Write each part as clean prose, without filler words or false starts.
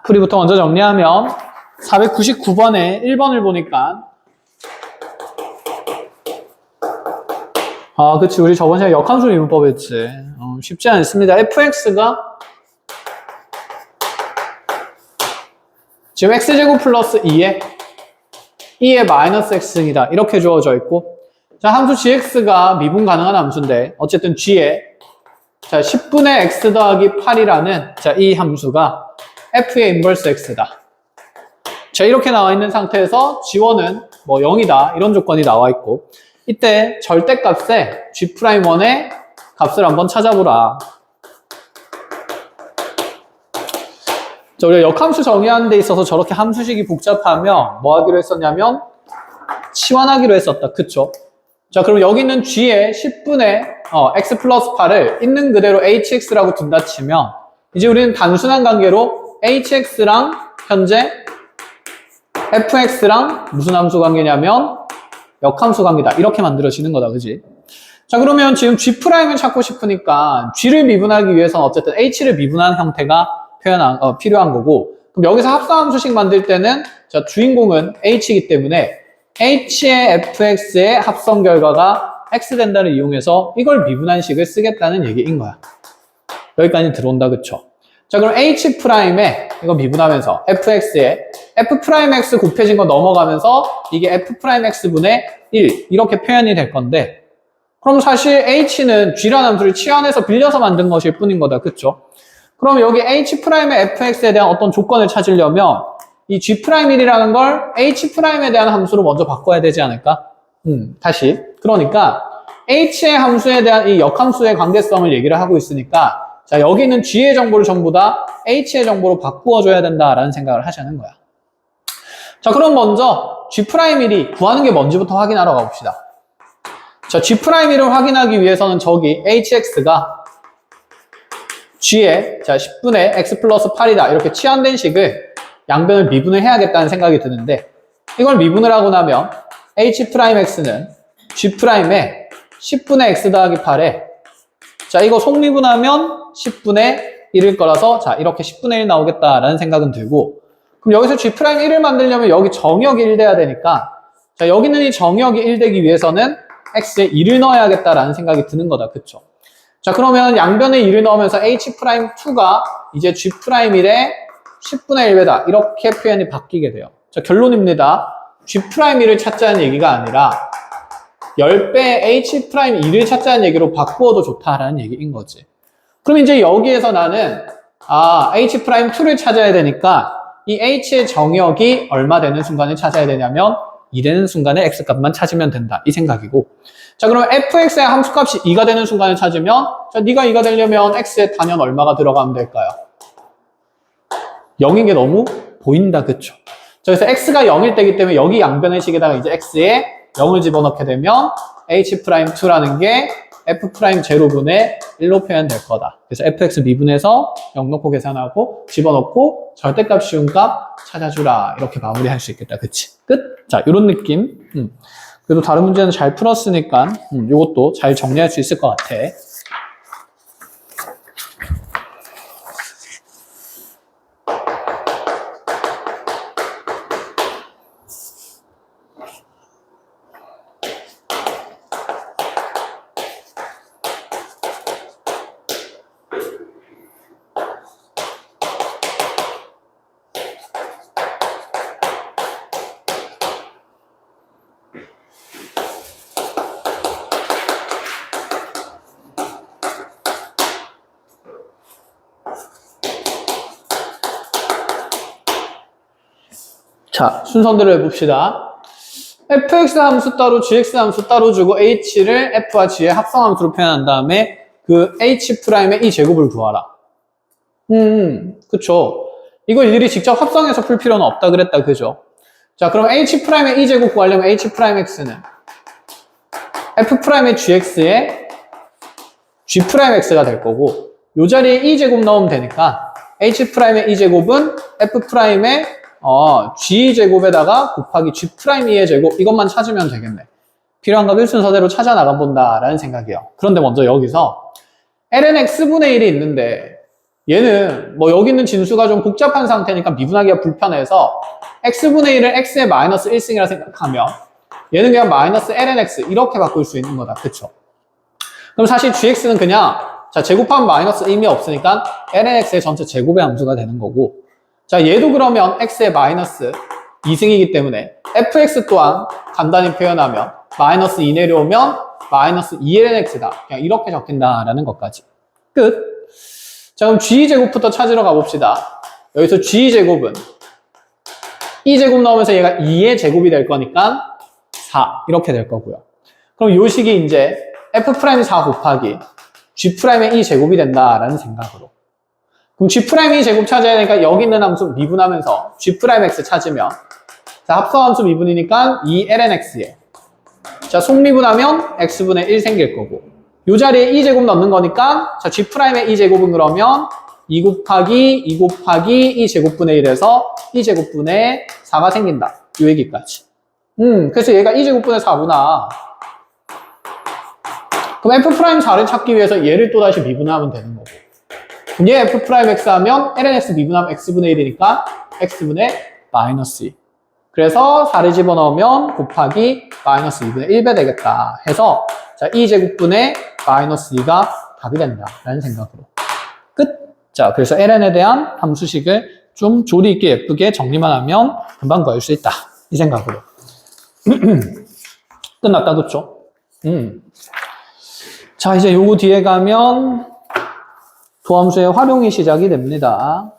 풀이부터 먼저 정리하면 499번에 1번을 보니까 그치. 우리 저번 시간에 역함수 미분법 했지. 쉽지 않습니다. fx가 지금 x제곱 플러스 2에 마이너스 x이다. 이렇게 주어져 있고, 자, 함수 gx가 미분 가능한 함수인데, 어쨌든 g에, 자, 10분의 x 더하기 8이라는, 자, 이 함수가 f의 인버스 x다. 자, 이렇게 나와 있는 상태에서 g1은 뭐 0이다. 이런 조건이 나와 있고, 이때 절대값에 g'1의 값을 한번 찾아보라. 자, 우리가 역함수 정의하는 데 있어서 저렇게 함수식이 복잡하면 뭐 하기로 했었냐면 치환하기로 했었다. 그쵸? 자, 그럼 여기 있는 g에 10분의 x 플러스 8을 있는 그대로 hx라고 둔다 치면 이제 우리는 단순한 관계로 hx랑 현재 fx랑 무슨 함수 관계냐면 역함수 관계다. 이렇게 만들어지는 거다. 그지? 자, 그러면 지금 g'을 찾고 싶으니까 g를 미분하기 위해서는 어쨌든 h를 미분한 형태가 필요한 거고, 그럼 여기서 합성함수식 만들 때는 자, 주인공은 h이기 때문에 h의 fx의 합성 결과가 x 된다를 이용해서 이걸 미분한 식을 쓰겠다는 얘기인 거야. 여기까지 들어온다. 그쵸? 자, 그럼 h'에 이거 미분하면서 fx에 f'x 곱해진 거 넘어가면서 이게 f'x분의 1 이렇게 표현이 될 건데, 그럼 사실 h는 g라는 함수를 치환해서 빌려서 만든 것일 뿐인 거다. 그쵸? 그럼 여기 h'의 fx에 대한 어떤 조건을 찾으려면 이 g'1이라는 걸 h'에 대한 함수로 먼저 바꿔야 되지 않을까? 다시. 그러니까 h의 함수에 대한 이 역함수의 관계성을 얘기를 하고 있으니까, 자, 여기 있는 g의 정보를 전부 다 h의 정보로 바꾸어줘야 된다라는 생각을 하자는 거야. 자, 그럼 먼저 g'1이 구하는 게 뭔지부터 확인하러 가봅시다. 자, g'1을 확인하기 위해서는 저기 hx가 g에 자 10분의 x 플러스 8이다. 이렇게 치환된 식을 양변을 미분을 해야겠다는 생각이 드는데, 이걸 미분을 하고 나면 h'x는 g'에 10분의 x 더하기 8에 자, 이거 속미분하면 10분의 1일 거라서 자, 이렇게 10분의 1 나오겠다라는 생각은 들고, 그럼 여기서 g'1을 만들려면 여기 정역이 1 돼야 되니까, 자, 여기 있는 이 정역이 1 되기 위해서는 x에 1을 넣어야겠다라는 생각이 드는 거다. 그쵸? 자, 그러면 양변에 1을 넣으면서 h'2가 이제 g'1의 10분의 1배다. 이렇게 표현이 바뀌게 돼요. 자, 결론입니다. g'1을 찾자는 얘기가 아니라 10배 h'2를 찾자는 얘기로 바꾸어도 좋다라는 얘기인 거지. 그럼 이제 여기에서 나는 h'2를 찾아야 되니까 이 h의 정역이 얼마 되는 순간을 찾아야 되냐면 2 되는 순간에 x값만 찾으면 된다. 이 생각이고, 자, 그럼 fx의 함수값이 2가 되는 순간을 찾으면, 자, 네가 2가 되려면 x의 단연 얼마가 들어가면 될까요? 0인 게 너무 보인다. 그쵸? 자, 그래서 x가 0일 때기 때문에 여기 양변의 식에다가 이제 x에 0을 집어넣게 되면 h'2라는 게 f'0분의 1로 표현될 거다. 그래서 fx 미분해서 0 넣고 계산하고 집어넣고 절대값 쉬운 값 찾아주라. 이렇게 마무리할 수 있겠다. 그치? 끝? 자, 요런 느낌. 그래도 다른 문제는 잘 풀었으니까 요것도 잘 정리할 수 있을 것 같아. 자, 순서대로 해봅시다. fx 함수 따로, gx 함수 따로 주고 h를 f와 g의 합성함수로 표현한 다음에 그 h'의 이 제곱을 구하라. 그쵸. 이거 일일이 직접 합성해서 풀 필요는 없다 그랬다. 그죠? 자, 그럼 h'의 이 제곱 구하려면 h'x는 f'의 gx에 g'x가 될 거고, 요 자리에 이 제곱 넣으면 되니까 h'의 이 제곱은 f'의 g제곱에다가 곱하기 g'2의 제곱, 이것만 찾으면 되겠네. 필요한 값 1순서대로 찾아 나가본다라는 생각이에요. 그런데 먼저 여기서 l은 x분의 1이 있는데 얘는 뭐 여기 있는 진수가 좀 복잡한 상태니까 미분하기가 불편해서 x분의 1을 x의 마이너스 1승이라 생각하면 얘는 그냥 마이너스 ln x 이렇게 바꿀 수 있는 거다. 그쵸? 그럼 사실 gx는 그냥 자 제곱하면 마이너스 의미 없으니까 ln x의 전체 제곱의 함수가 되는 거고 자 얘도 그러면 x의 마이너스 2승이기 때문에 fx 또한 간단히 표현하면 마이너스 2 내려오면 마이너스 2ln x다. 그냥 이렇게 적힌다라는 것까지. 끝. 자 그럼 g2제곱부터 찾으러 가봅시다. 여기서 g2제곱은 2제곱 넣으면서 얘가 2의 제곱이 될 거니까 4 이렇게 될 거고요. 그럼 요 식이 이제 f'4 곱하기 g'의 2제곱이 된다라는 생각으로. 그럼 g'의 2제곱 찾아야 되니까 여기 있는 함수 미분하면서 g'x 찾으면 자 합성함수 미분이니까 2ln x에 자 속미분하면 x분의 1 생길 거고 요 자리에 2제곱 넣는 거니까 자 g'의 2제곱은 그러면 2 곱하기 2 곱하기 2제곱분의 1에서 2제곱분의 4가 생긴다. 요 얘기까지. 그래서 얘가 2제곱분의 4구나. 그럼 f'4를 찾기 위해서 얘를 또다시 미분하면 되는 거고. 얘 f'x 하면 ln x 미분하면 x분의 1이니까 x분의 마이너스 2. 그래서 4를 집어넣으면 곱하기 마이너스 2분의 1배 되겠다 해서 자 2제곱분의 마이너스 2가 답이 된다라는 생각으로. 끝! 자 그래서 ln에 대한 함수식을 좀 조리 있게 예쁘게 정리만 하면 금방 구할 수 있다. 이 생각으로. 끝났다 그쵸? 자 이제 요거 뒤에 가면 도함수의 활용이 시작이 됩니다.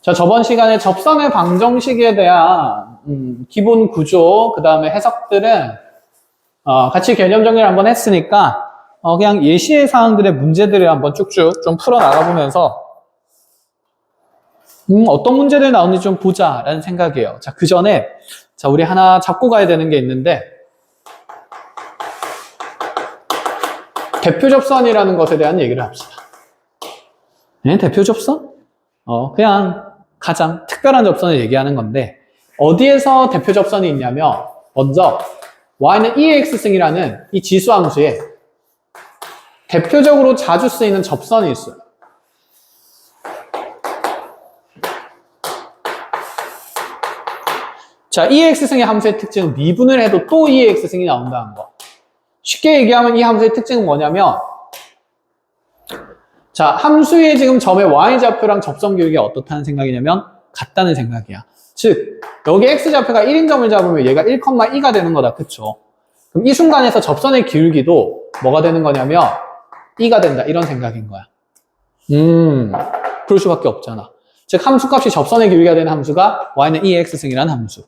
자, 저번 시간에 접선의 방정식에 대한 기본 구조, 그 다음에 해석들은 같이 개념 정리를 한번 했으니까 그냥 예시의 사항들의 문제들을 한번 쭉쭉 좀 풀어 나가보면서 어떤 문제들이 나오는지 좀 보자라는 생각이에요. 자, 그 전에 자 우리 하나 잡고 가야 되는 게 있는데 대표 접선이라는 것에 대한 얘기를 합시다. 네, 대표 접선? 그냥 가장 특별한 접선을 얘기하는 건데 어디에서 대표 접선이 있냐면 먼저 y는 2의 x승이라는 이 지수함수에 대표적으로 자주 쓰이는 접선이 있어요. 자, 2의 x승의 함수의 특징은 미분을 해도 또 2의 x승이 나온다는 거. 쉽게 얘기하면 이 함수의 특징은 뭐냐면 자, 함수의 지금 점의 y좌표랑 접선 교육이 어떻다는 생각이냐면 같다는 생각이야. 즉, 여기 x좌표가 1인 점을 잡으면 얘가 1,2가 되는 거다. 그쵸? 그럼 이 순간에서 접선의 기울기도 뭐가 되는 거냐면 2가 된다. 이런 생각인 거야. 그럴 수밖에 없잖아. 즉, 함수값이 접선의 기울기가 되는 함수가 y는 2의 x승이라는 함수.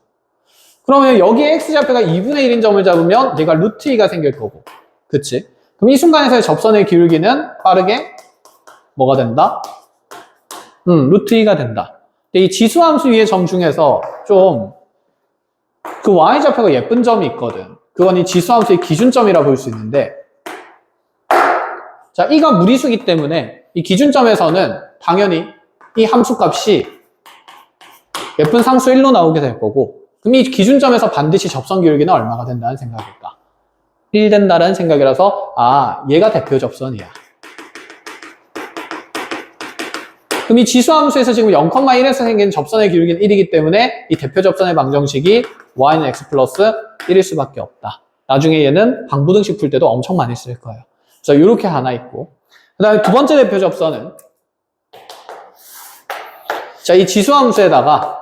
그러면 여기에 x좌표가 2분의 1인 점을 잡으면 얘가 루트 2가 생길 거고. 그치? 그럼 이 순간에서의 접선의 기울기는 빠르게 뭐가 된다? 루트 2가 된다. 근데 이 지수함수 위의 점 중에서 좀 그 y좌표가 예쁜 점이 있거든. 그건 이 지수함수의 기준점이라 볼 수 있는데 자, 이가 무리수기 때문에 이 기준점에서는 당연히 이 함수값이 예쁜 상수 1로 나오게 될 거고 그럼 이 기준점에서 반드시 접선 기울기는 얼마가 된다는 생각일까? 1 된다는 생각이라서 얘가 대표 접선이야. 그럼 이 지수함수에서 지금 0,1에서 생긴 접선의 기울기는 1이기 때문에 이 대표 접선의 방정식이 y는 x 플러스 1일 수밖에 없다. 나중에 얘는 방부등식 풀 때도 엄청 많이 쓸 거예요. 그래서 이렇게 하나 있고 그 다음에 두 번째 대표 접선은 자, 이 지수함수에다가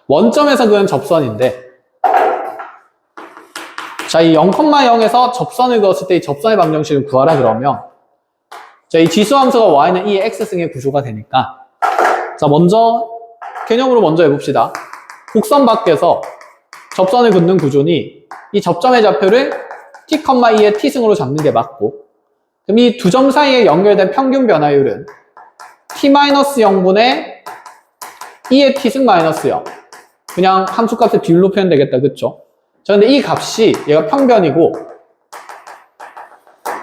원점에서 그은 접선인데 자, 이 0,0에서 접선을 그었을 때 이 접선의 방정식을 구하라 그러면 자, 이 지수함수가 y는 2의 x승의 구조가 되니까 자, 개념으로 먼저 해봅시다. 곡선 밖에서 접선을 긋는 구조니 이 접점의 좌표를 t,2의 t승으로 잡는 게 맞고 그럼 이 두 점 사이에 연결된 평균 변화율은 t-0분의 2의 t승 마이너스 0 그냥 함수값의 비율로 표현되겠다. 그쵸? 자, 근데 이 값이 얘가 평변이고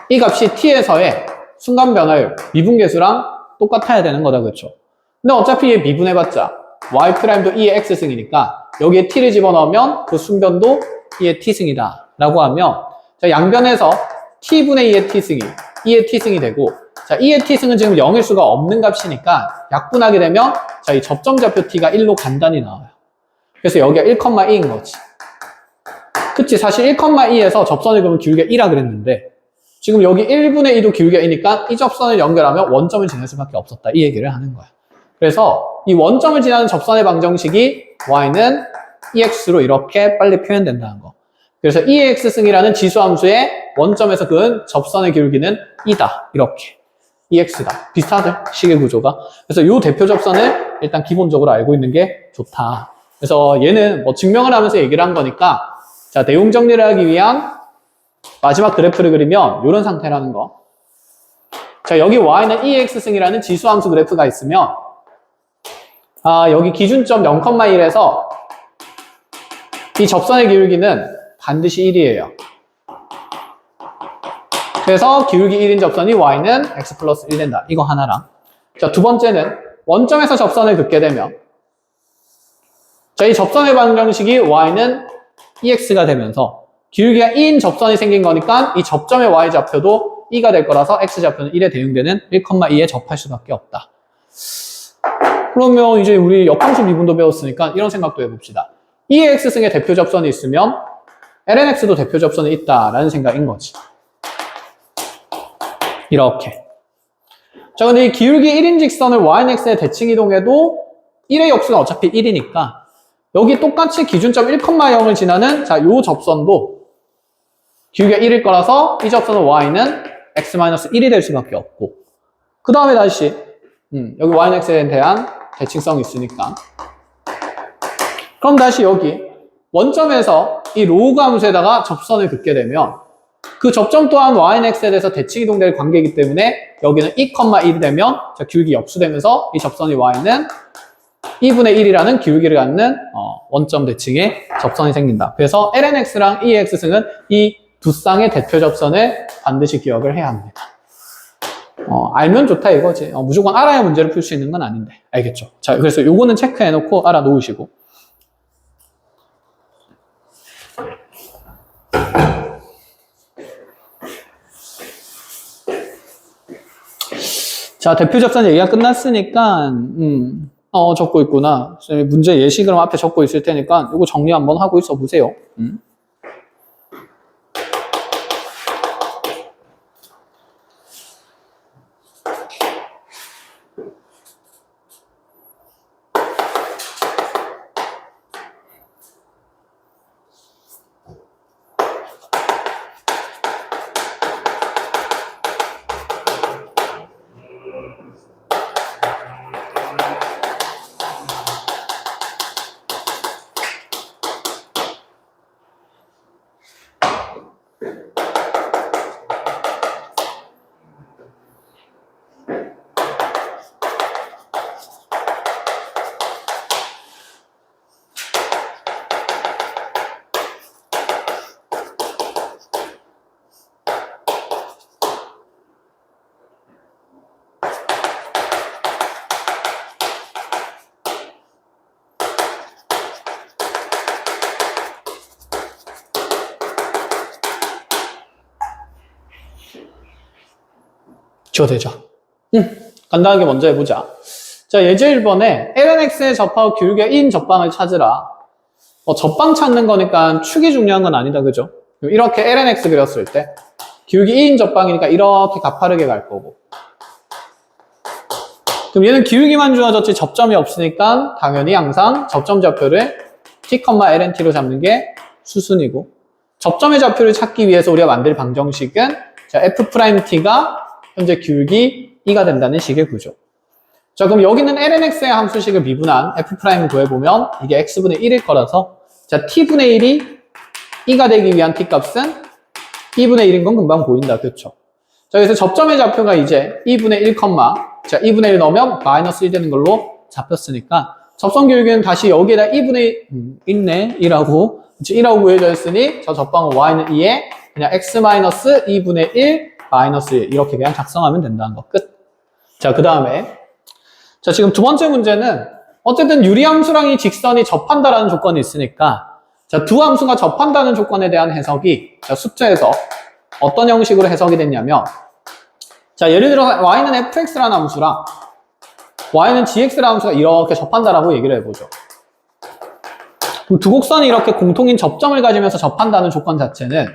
이 값이 t에서의 순간 변화율, 미분계수랑 똑같아야 되는 거다. 그쵸? 근데 어차피 얘 미분해봤자 y'도 2의 x승이니까 여기에 t를 집어넣으면 그 순변도 2의 t승이다 라고 하면 자, 양변에서 t분의 2의 t승이 2의 t승이 되고, 자, 2의 t승은 지금 0일 수가 없는 값이니까 약분하게 되면 자, 이 접점 좌표 t가 1로 간단히 나와요. 그래서 여기가 1,2인 거지. 그치? 사실 1,2에서 접선을 그러면 기울기가 2라 그랬는데 지금 여기 1분의 2도 기울기가 2니까 이 접선을 연결하면 원점을 지날 수밖에 없었다. 이 얘기를 하는 거야. 그래서 이 원점을 지나는 접선의 방정식이 y는 ex로 이렇게 빨리 표현된다는 거. 그래서 ex승이라는 지수함수의 원점에서 그은 접선의 기울기는 2다. 이렇게. ex다. 비슷하죠? 식의 구조가. 그래서 이 대표 접선을 일단 기본적으로 알고 있는 게 좋다. 그래서 얘는 뭐 증명을 하면서 얘기를 한 거니까 자, 내용 정리를 하기 위한 마지막 그래프를 그리면 이런 상태라는 거. 자, 여기 y는 ex승이라는 지수함수 그래프가 있으면 여기 기준점 0,1에서 이 접선의 기울기는 반드시 1이에요. 그래서 기울기 1인 접선이 y는 x 플러스 1 된다. 이거 하나랑. 자, 두 번째는 원점에서 접선을 긋게 되면 자, 이 접선의 방정식이 y는 ex가 되면서 기울기가 2인 접선이 생긴 거니까 이 접점의 y좌표도 2가 될 거라서 x좌표는 1에 대응되는 1,2에 접할 수밖에 없다. 그러면 이제 우리 역함수 미분도 배웠으니까 이런 생각도 해봅시다. ex승의 대표 접선이 있으면 lnx도 대표 접선이 있다라는 생각인 거지. 이렇게. 자, 근데 이 기울기 1인 직선을 ynx에 대칭 이동해도 1의 역수가 어차피 1이니까 여기 똑같이 기준점 1,0을 지나는 자, 요 접선도 기울기가 1일 거라서 이 접선은 y는 x-1이 될 수밖에 없고 그 다음에 다시 여기 ynx에 대한 대칭성이 있으니까 그럼 다시 여기 원점에서 이 로그 함수에다가 접선을 긋게 되면 그 접점 또한 ynx에 대해서 대칭 이동될 관계이기 때문에 여기는 2,1이 되면 자, 기울기 역수되면서 이 접선이 y는 2분의 1이라는 기울기를 갖는 원점 대칭의 접선이 생긴다. 그래서 lnx랑 ex승은 이 두 쌍의 대표 접선을 반드시 기억을 해야 합니다. 알면 좋다 이거지. 무조건 알아야 문제를 풀 수 있는 건 아닌데. 알겠죠? 자, 그래서 요거는 체크해놓고 알아 놓으시고. 자, 대표 접선 얘기가 끝났으니까, 적고 있구나. 문제 예시 그럼 앞에 적고 있을 테니까, 이거 정리 한번 하고 있어 보세요. 되죠. 간단하게 먼저 해보자. 자, 예제 1번에 lnx에 접하고 기울기가 2인 접방을 찾으라. 접방 찾는 거니까 축이 중요한 건 아니다, 그죠? 이렇게 lnx 그렸을 때 기울기 2인 접방이니까 이렇게 가파르게 갈 거고. 그럼 얘는 기울기만 주어졌지 접점이 없으니까 당연히 항상 접점 좌표를 t, lnt로 잡는 게 수순이고, 접점의 좌표를 찾기 위해서 우리가 만들 방정식은 자, f't가 현재 기울기 2가 된다는 식의 구조. 자, 그럼 여기는 lnx의 함수식을 미분한 f' 구해보면 이게 x분의 1일 거라서 자, t분의 1이 2가 되기 위한 t값은 2분의 1인 건 금방 보인다. 그렇죠? 자, 그래서 접점의 좌표가 이제 2분의 1, 자, 2분의 1 넣으면 마이너스 1 되는 걸로 잡혔으니까 접선 기울기는 다시 여기에다 2분의 1이라고 1이라고 구해져 있으니 저 접방은 y는 2에 그냥 x-2분의 1 마이너스 1 이렇게 그냥 작성하면 된다는 거 끝. 자, 그 다음에 자, 지금 두 번째 문제는 어쨌든 유리함수랑 이 직선이 접한다라는 조건이 있으니까 자, 두 함수가 접한다는 조건에 대한 해석이 자, 수트에서 어떤 형식으로 해석이 됐냐면 자, 예를 들어 y는 fx라는 함수랑 y는 gx라는 함수가 이렇게 접한다라고 얘기를 해보죠. 그럼 두 곡선이 이렇게 공통인 접점을 가지면서 접한다는 조건 자체는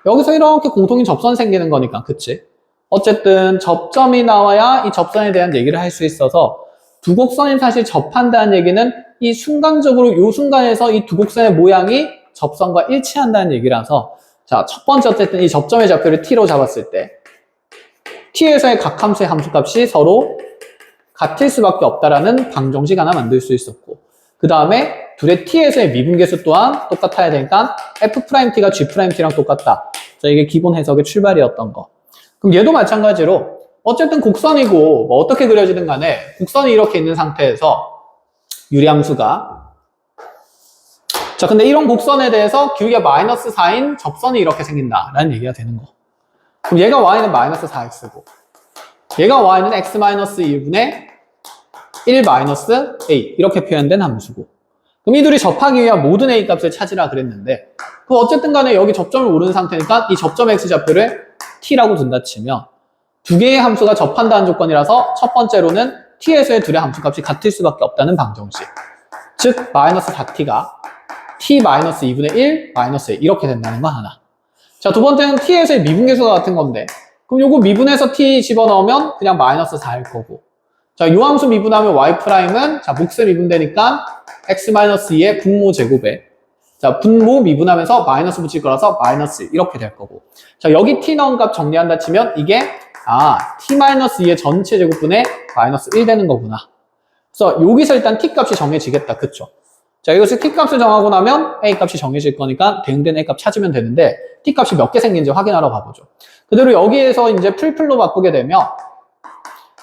여기서 이렇게 공통인 접선 생기는 거니까, 그치? 어쨌든 접점이 나와야 이 접선에 대한 얘기를 할 수 있어서 두 곡선이 사실 접한다는 얘기는 이 순간적으로 이 순간에서 이 두 곡선의 모양이 접선과 일치한다는 얘기라서 자, 첫 번째 어쨌든 이 접점의 좌표를 t로 잡았을 때 t에서의 각 함수의 함수값이 서로 같을 수밖에 없다라는 방정식 하나 만들 수 있었고 그 다음에 둘의 t에서의 미분계수 또한 똑같아야 되니까 f't가 g't랑 똑같다. 자, 이게 기본 해석의 출발이었던 거. 그럼 얘도 마찬가지로 어쨌든 곡선이고 뭐 어떻게 그려지든 간에 곡선이 이렇게 있는 상태에서 유리함수가 자, 근데 이런 곡선에 대해서 기울기가 마이너스 4인 접선이 이렇게 생긴다라는 얘기가 되는 거. 그럼 얘가 y는 마이너스 4x고 얘가 y는 x 마이너스 1분의 1 마이너스 a 이렇게 표현된 함수고 그럼 이 둘이 접하기 위한 모든 a 값을 찾으라 그랬는데 그 어쨌든 간에 여기 접점을 모르는 상태니까 이 접점 x좌표를 t라고 둔다 치면 두 개의 함수가 접한다는 조건이라서 첫 번째로는 t에서의 둘의 함수값이 같을 수밖에 없다는 방정식 즉 마이너스 4t가 t 마이너스 2분의 1 마이너스 a 이렇게 된다는 거 하나. 자, 두 번째는 t에서의 미분계수가 같은 건데 그럼 요거 미분해서 t 집어넣으면 그냥 마이너스 4일 거고 자, 요 함수 미분하면 y''은 자, 몫을 미분되니까 x-2의 분모 제곱에 자, 분모 미분하면서 마이너스 붙일 거라서 마이너스 1 이렇게 될 거고 자, 여기 t 넣은 값 정리한다 치면 이게 t-2의 전체 제곱분의 마이너스 1 되는 거구나. 그래서 여기서 일단 t 값이 정해지겠다. 그쵸? 자, 이것을 t 값을 정하고 나면 a 값이 정해질 거니까 대응된 a 값 찾으면 되는데 t 값이 몇 개 생긴지 확인하러 가보죠. 그대로 여기에서 이제 풀풀로 바꾸게 되면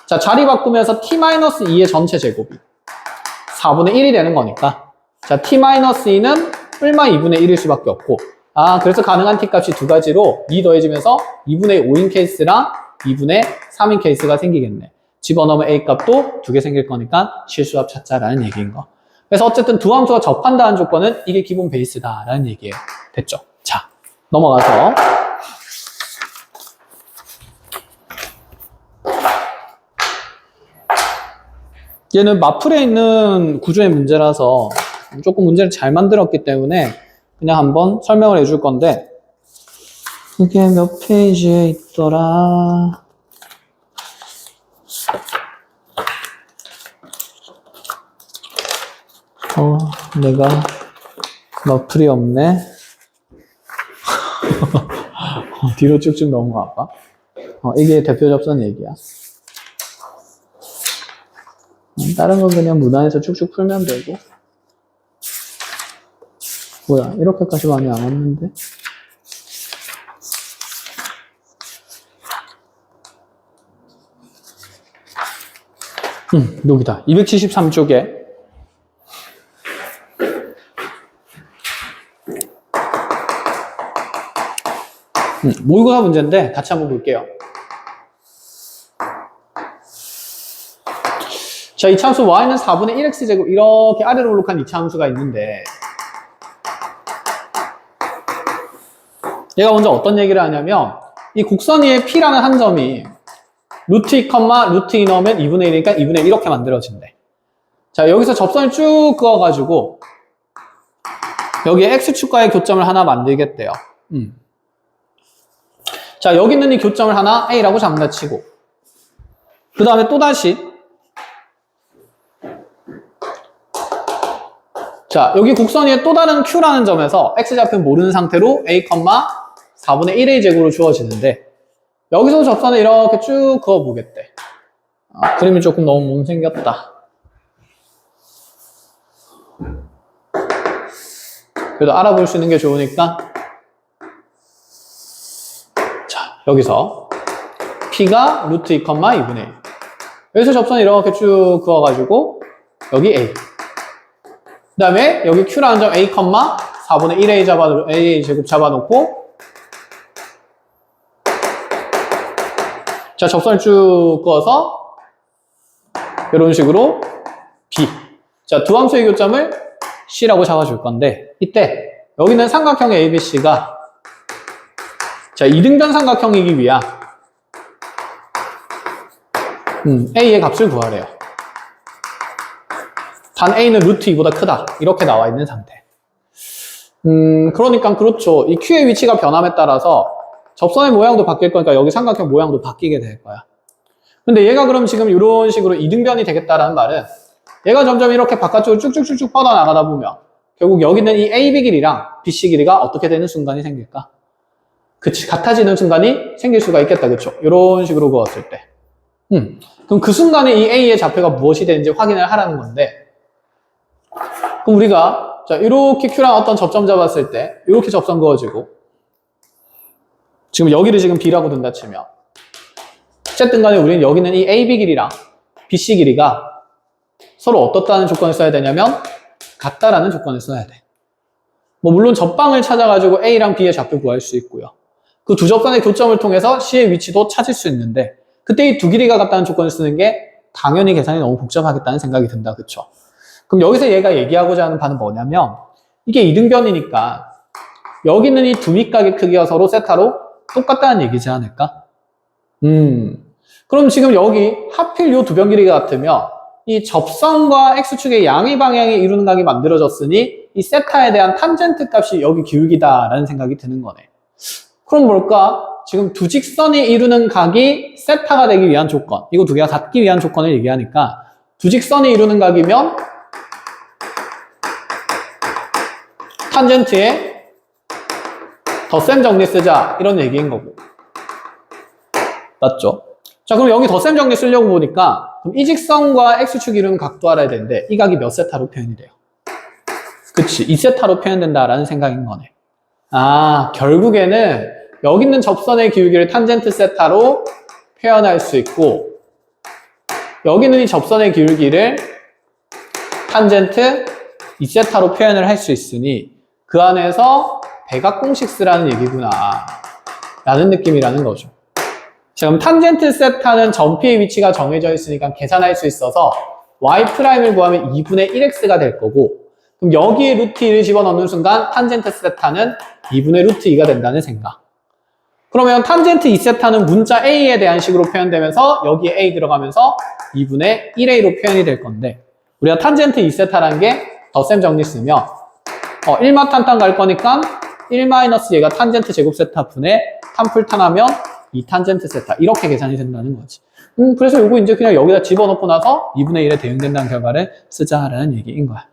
자, 자리 바꾸면서 t-2의 전체 제곱이 4분의 1이 되는 거니까 자, t-2는 뿔마 2분의 1일 수밖에 없고 그래서 가능한 t 값이 두 가지로 2 더해지면서 2분의 5인 케이스랑 2분의 3인 케이스가 생기겠네. 집어넣으면 a 값도 두 개 생길 거니까 실수합 찾자라는 얘기인 거. 그래서 어쨌든 두 함수가 접한다는 조건은 이게 기본 베이스다라는 얘기예요. 됐죠? 자, 넘어가서 얘는 마플에 있는 구조의 문제라서 조금 문제를 잘 만들었기 때문에 그냥 한번 설명을 해줄 건데 이게 몇 페이지에 있더라. 내가 마플이 없네. 뒤로 쭉쭉 넘어가봐. 이게 대표 접선 얘기야. 다른 건 그냥 무단에서 쭉쭉 풀면 되고. 뭐야, 이렇게까지 많이 안 왔는데? 여기다. 273쪽에 모의고사 문제인데 같이 한번 볼게요. 자, 이차함수 y는 4분의 1x제곱 이렇게 아래로 올록한 이차함수가 있는데 얘가 먼저 어떤 얘기를 하냐면 이 곡선 위에 p라는 한 점이 루트 2, 루트 2 넣으면 2분의 1이니까 2분의 1 이렇게 만들어진대. 자, 여기서 접선을 쭉 그어가지고 여기에 x축과의 교점을 하나 만들겠대요. 자, 여기 있는 이 교점을 하나 A라고 잡는다 치고 그 다음에 또다시 자, 여기 곡선 위에 또 다른 Q라는 점에서 X좌표는 모르는 상태로 A, 4분의 1의 제곱으로 주어지는데 여기서 접선을 이렇게 쭉 그어보겠대. 그림이 조금 너무 못생겼다. 그래도 알아볼 수 있는 게 좋으니까 자, 여기서 P가 루트 2, 2분의 1 여기서 접선을 이렇게 쭉 그어가지고 여기 A 그 다음에 여기 Q라는 점 A, 4분의 1A A 제곱 잡아놓고 자, 접선을 쭉 그어서 이런 식으로 B 자, 두 함수의 교점을 C라고 잡아줄 건데 이때 여기는 삼각형 ABC가 자, 이등변 삼각형이기 위한 A의 값을 구하래요. 단 A는 루트 2보다 크다. 이렇게 나와 있는 상태. 그러니까 그렇죠. 이 Q의 위치가 변함에 따라서 접선의 모양도 바뀔 거니까 여기 삼각형 모양도 바뀌게 될 거야. 근데 얘가 그럼 지금 이런 식으로 이등변이 되겠다라는 말은 얘가 점점 이렇게 바깥쪽으로 쭉쭉쭉쭉 뻗어나가다 보면 결국 여기는 이 AB 길이랑 BC 길이가 어떻게 되는 순간이 생길까? 그치, 같아지는 순간이 생길 수가 있겠다. 그쵸? 이런 식으로 그었을 때. 그럼 그 순간에 이 A의 좌표가 무엇이 되는지 확인을 하라는 건데 그럼 우리가 자 이렇게 Q랑 어떤 접점 잡았을 때 이렇게 접선 그어지고 지금 여기를 지금 B라고 둔다 치면 어쨌든 간에 우리는 여기는 이 AB 길이랑 BC 길이가 서로 어떻다는 조건을 써야 되냐면 같다라는 조건을 써야 돼. 뭐 물론 접방을 찾아가지고 A랑 B의 좌표 구할 수 있고요. 그 두 접선의 교점을 통해서 C의 위치도 찾을 수 있는데 그때 이 두 길이가 같다는 조건을 쓰는 게 당연히 계산이 너무 복잡하겠다는 생각이 든다. 그쵸? 그럼 여기서 얘가 얘기하고자 하는 바는 뭐냐면 이게 이등변이니까 여기는 이 두 밑각의 크기가 서로 세타로 똑같다는 얘기지 않을까? 그럼 지금 여기 하필 요 두 변 길이가 같으면 이 접선과 X축의 양의 방향이 이루는 각이 만들어졌으니 이 세타에 대한 탄젠트 값이 여기 기울기다라는 생각이 드는 거네. 그럼 뭘까? 지금 두 직선이 이루는 각이 세타가 되기 위한 조건, 이거 두 개가 같기 위한 조건을 얘기하니까 두 직선이 이루는 각이면 탄젠트에 덧셈 정리 쓰자 이런 얘기인 거고 맞죠? 자 그럼 여기 덧셈 정리 쓰려고 보니까 그럼 이 직선과 X축이 이루는 각도 알아야 되는데 이 각이 몇 세타로 표현이 돼요? 그치, 2세타로 표현된다라는 생각인 거네. 아, 결국에는 여기 있는 접선의 기울기를 탄젠트 세타로 표현할 수 있고 여기 있는 이 접선의 기울기를 탄젠트 2세타로 표현을 할 수 있으니 그 안에서 배각 공식 쓰라는 얘기구나 라는 느낌이라는 거죠. 자, 그럼 탄젠트 세타는 점피의 위치가 정해져 있으니까 계산할 수 있어서 Y'을 구하면 2분의 1x가 될 거고 그럼 여기에 루트 2를 집어넣는 순간 탄젠트 세타는 2분의 루트 2가 된다는 생각. 그러면 탄젠트 2세타는 문자 A에 대한 식으로 표현되면서 여기에 A 들어가면서 2분의 1A로 표현이 될 건데 우리가 탄젠트 2세타라는 게 덧셈 정리 쓰면 1마탄탄 갈 거니까 1 마이너스 얘가 탄젠트 제곱 세타 분의 탄풀탄하면 2탄젠트 세타 이렇게 계산이 된다는 거지. 그래서 요거 이제 그냥 여기다 집어넣고 나서 2분의 1에 대응된다는 결과를 쓰자라는 얘기인 거야.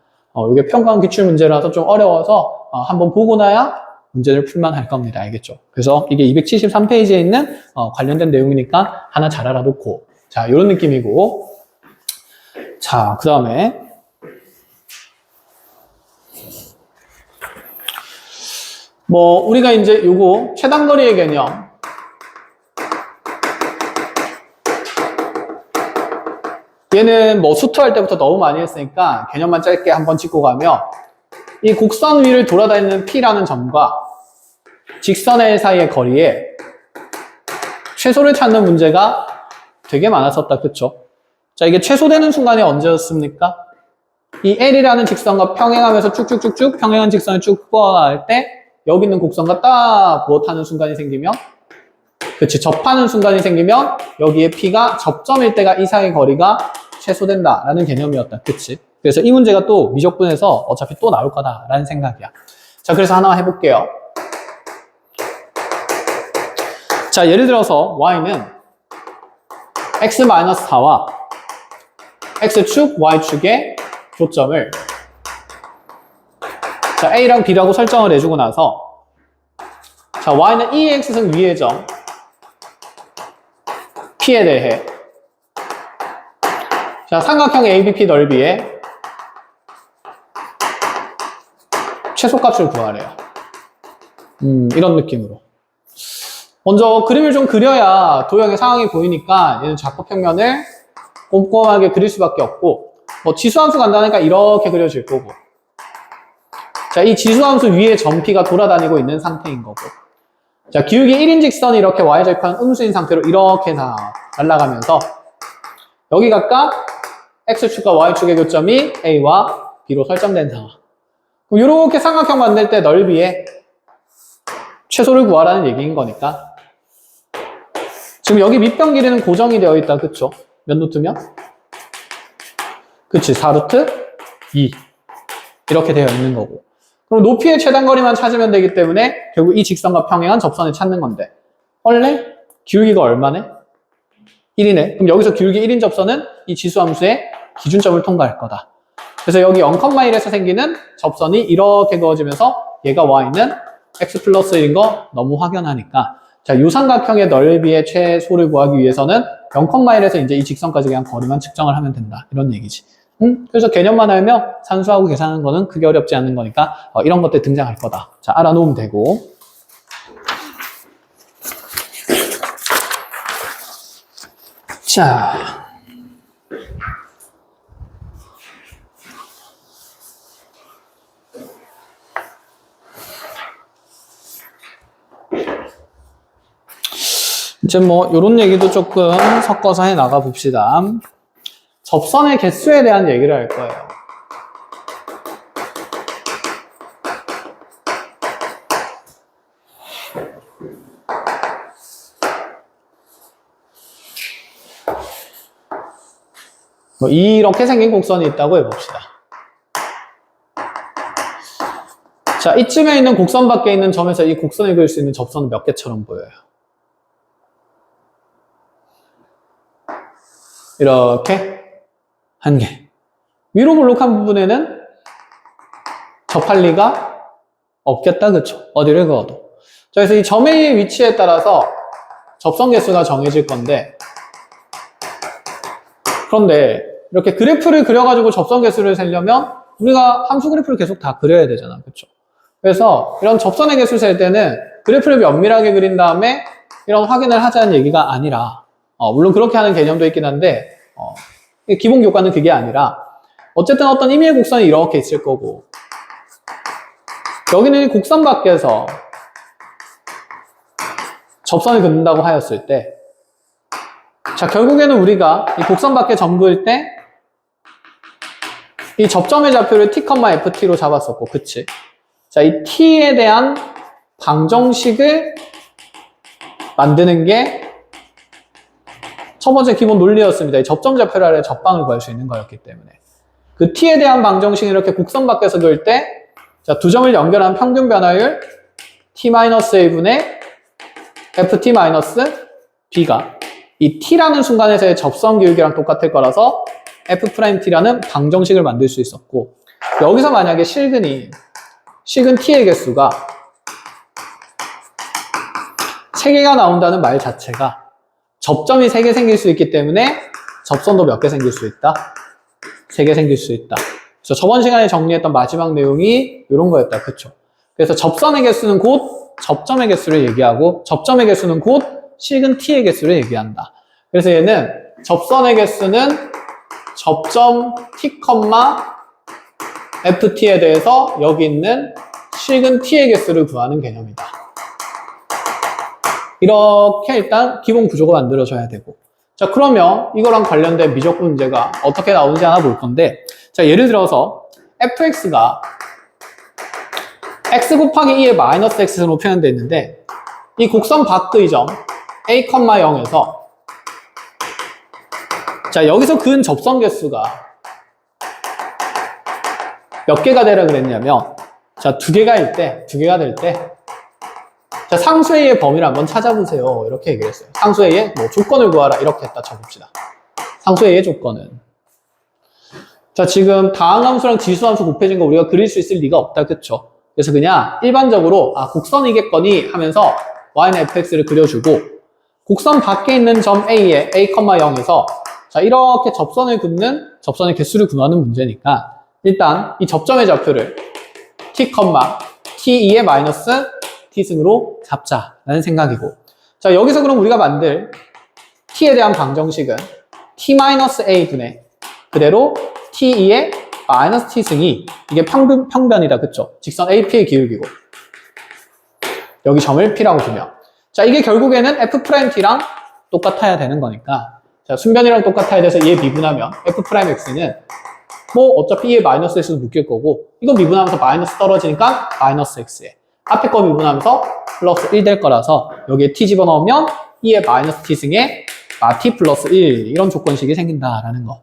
이게 평가원 기출 문제라서 좀 어려워서 한번 보고 나야 문제를 풀만 할 겁니다. 알겠죠? 그래서 이게 273페이지에 있는 관련된 내용이니까 하나 잘 알아놓고 자 이런 느낌이고 자 그 다음에 뭐 우리가 이제 요거 최단거리의 개념 얘는 뭐 수투할 때부터 너무 많이 했으니까 개념만 짧게 한번 짚고 가면 이 곡선 위를 돌아다니는 P라는 점과 직선 L 사이의 거리에 최소를 찾는 문제가 되게 많았었다. 그쵸? 자, 이게 최소되는 순간이 언제였습니까? 이 L이라는 직선과 평행하면서 쭉쭉쭉쭉 평행한 직선을 쭉 뻗어나갈 때 여기 있는 곡선과 딱 부어타는 순간이 생기면 그치, 접하는 순간이 생기면 여기에 P가 접점일 때가 이 사이의 거리가 최소된다라는 개념이었다. 그치? 그래서 이 문제가 또 미적분에서 어차피 또 나올 거다라는 생각이야. 자, 그래서 하나 해볼게요. 자, 예를 들어서 y는 x-4와 x축, y축의 교점을 자, a랑 b라고 설정을 해주고 나서 자, y는 이 x승 위의 점 p에 대해 자, 삼각형 ABP 넓이의 최소값을 구하래요. 이런 느낌으로. 먼저 그림을 좀 그려야 도형의 상황이 보이니까 얘는 좌표평면을 꼼꼼하게 그릴 수밖에 없고 뭐 지수함수 간다니까 이렇게 그려질 거고 자, 이 지수함수 위에 점 P가 돌아다니고 있는 상태인 거고 자, 기울기 1인 직선이 이렇게 y절편 음수인 상태로 이렇게 다 날아가면서 여기 각각 X축과 Y축의 교점이 A와 B로 설정된 상황. 그럼 이렇게 삼각형 만들 때 넓이의 최소를 구하라는 얘기인 거니까. 지금 여기 밑변 길이는 고정이 되어 있다. 그쵸? 몇 루트면? 그치, 4루트 2. 이렇게 되어 있는 거고. 그럼 높이의 최단거리만 찾으면 되기 때문에 결국 이 직선과 평행한 접선을 찾는 건데. 원래 기울기가 얼마네? 1이네. 그럼 여기서 기울기 1인 접선은 이 지수함수의 기준점을 통과할 거다. 그래서 여기 0,1에서 생기는 접선이 이렇게 그어지면서 얘가 y는 x 플러스 1인 거 너무 확연하니까. 자, 이 삼각형의 넓이의 최소를 구하기 위해서는 0,1에서 이제 이 직선까지 그냥 거리만 측정을 하면 된다. 이런 얘기지. 그래서 개념만 알면 산수하고 계산하는 거는 크게 어렵지 않은 거니까 이런 것들 등장할 거다. 자, 알아놓으면 되고. 자. 이제 뭐 요런 얘기도 조금 섞어서 해 나가 봅시다. 접선의 개수에 대한 얘기를 할 거예요. 뭐 이렇게 생긴 곡선이 있다고 해봅시다. 자, 이쯤에 있는 곡선 밖에 있는 점에서 이 곡선을 그릴 수 있는 접선은 몇 개처럼 보여요? 이렇게 한 개. 위로 볼록한 부분에는 접할 리가 없겠다, 그쵸? 어디를 그어도. 자, 그래서 이 점 A의 위치에 따라서 접선 개수가 정해질 건데, 그런데 이렇게 그래프를 그려가지고 접선 개수를 세려면 우리가 함수 그래프를 계속 다 그려야 되잖아, 그쵸? 그래서 이런 접선의 개수 셀 때는 그래프를 면밀하게 그린 다음에 이런 확인을 하자는 얘기가 아니라, 물론 그렇게 하는 개념도 있긴 한데, 기본 교과는 그게 아니라, 어쨌든 어떤 임의의 곡선이 이렇게 있을 거고, 여기는 이 곡선 밖에서 접선을 긋는다고 하였을 때, 자, 결국에는 우리가 이 곡선 밖에 점 그을 때, 이 접점의 좌표를 t, ft로 잡았었고, 그치? 자, 이 t에 대한 방정식을 만드는 게 첫 번째 기본 논리였습니다. 이 접점 좌표를 알아야 접방을 구할 수 있는 거였기 때문에. 그 t에 대한 방정식을 이렇게 곡선 밖에서 그을 때, 자, 두 점을 연결한 평균 변화율 t-a분의 ft-b가 이 t라는 순간에서의 접선 기울기랑 똑같을 거라서 f't라는 방정식을 만들 수 있었고, 여기서 만약에 실근 t의 개수가 3개가 나온다는 말 자체가 접점이 3개 생길 수 있기 때문에 접선도 몇 개 생길 수 있다? 3개 생길 수 있다. 그래서 저번 시간에 정리했던 마지막 내용이 이런 거였다. 그쵸? 그래서 접선의 개수는 곧 접점의 개수를 얘기하고, 접점의 개수는 곧 실근 t의 개수를 얘기한다. 그래서 얘는 접선의 개수는 접점 t, ft에 대해서 여기 있는 실근 t의 개수를 구하는 개념이다. 이렇게 일단 기본 구조가 만들어져야 되고, 자, 그러면 이거랑 관련된 미적분 문제가 어떻게 나오는지 하나 볼 건데, 자, 예를 들어서 fx가 x 곱하기 2의 마이너스 x로 표현되어 있는데, 이 곡선 밖의 점 a, 0에서 자, 여기서 그은 접선 개수가 몇 개가 되라 그랬냐면, 자, 2개가 될 때, 자, 상수 A의 범위를 한번 찾아보세요. 이렇게 얘기를 했어요. 상수 A의 뭐 조건을 구하라. 이렇게 했다 쳐봅시다. 상수 A의 조건은. 자, 지금 다항함수랑 지수함수 곱해진 거 우리가 그릴 수 있을 리가 없다. 그쵸? 그래서 그냥 일반적으로, 곡선이겠거니 하면서 y는 fx를 그려주고, 곡선 밖에 있는 점 A의 a, 0에서 자, 이렇게 접선을 긋는 접선의 개수를 구하는 문제니까, 일단 이 접점의 좌표를 t, t2의 마이너스 t승으로 잡자라는 생각이고, 자, 여기서 그럼 우리가 만들 t에 대한 방정식은 t-a분의 그대로 t2의 마이너스 t승이 이게 평변이다. 그쵸? 직선 AP의 기울기고, 여기 점을 P라고 두면, 자, 이게 결국에는 F'T랑 똑같아야 되는 거니까, 자, 순변이랑 똑같아야 돼서 얘 미분하면 F'X는 뭐 어차피 2에 마이너스 x도 묶일 거고 이거 미분하면서 마이너스 떨어지니까 마이너스 x에 앞에 거 미분하면서 플러스 1 될 거라서 여기에 t 집어넣으면 2의 마이너스 t 승에 t 플러스 1 이런 조건식이 생긴다라는 거.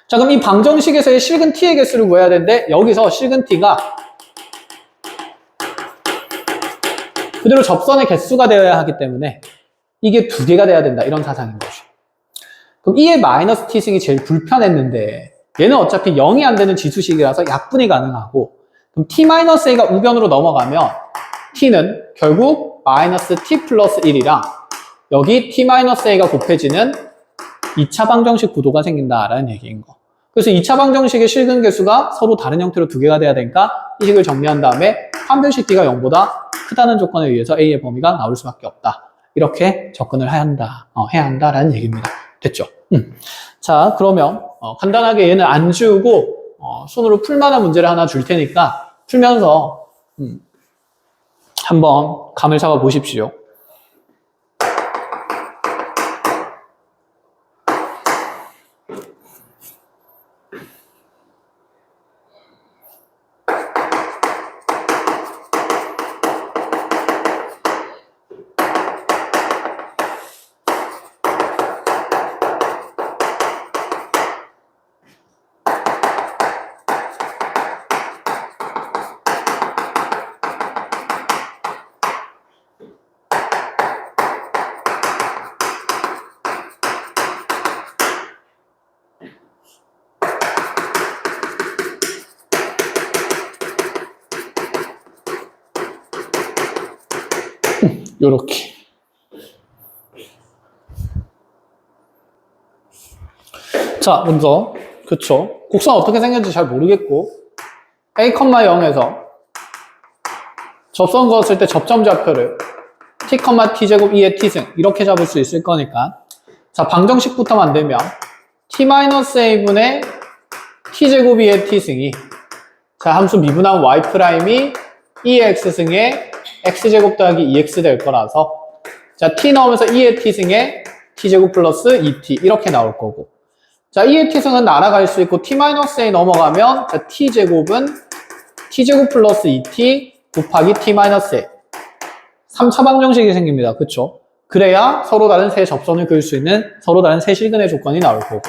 자, 그럼 이 방정식에서의 실근 t의 개수를 구해야 되는데 여기서 실근 t가 그대로 접선의 개수가 되어야 하기 때문에 이게 2개가 돼야 된다 이런 사상인 거죠. 그럼 2의 마이너스 t승이 제일 불편했는데 얘는 어차피 0이 안 되는 지수식이라서 약분이 가능하고 그럼 t-a가 우변으로 넘어가면 t는 결국 마이너스 t 플러스 1이랑 여기 t-a가 곱해지는 2차 방정식 구도가 생긴다라는 얘기인 거. 그래서 2차 방정식의 실근 개수가 서로 다른 형태로 2개가 돼야 되니까 이 식을 정리한 다음에 판별식 t가 0보다 크다는 조건에 의해서 a의 범위가 나올 수밖에 없다. 이렇게 접근을 해야 한다라는 얘기입니다. 됐죠? 자, 그러면 간단하게 얘는 안 지우고 손으로 풀만한 문제를 하나 줄 테니까 풀면서 한번 감을 잡아 보십시오. 요렇게. 자, 먼저 그쵸. 곡선 어떻게 생겼는지 잘 모르겠고 a, 0에서 접선 그었을 때 접점 좌표를 t, t제곱 2의 t승 이렇게 잡을 수 있을 거니까 자, 방정식부터 만들면 t-a분의 t제곱 2의 t승이 자, 함수 미분한 y'이 2의 x승에 x제곱 더하기 2x 될 거라서 자, t 넣으면서 2의 t승에 t제곱 플러스 2t 이렇게 나올 거고 자, 2의 t승은 날아갈 수 있고 t-a 넘어가면 자, t제곱은 t제곱 플러스 2t 곱하기 t-a 3차 방정식이 생깁니다. 그쵸? 그래야 서로 다른 세 접선을 그을 수 있는 서로 다른 세 실근의 조건이 나올 거고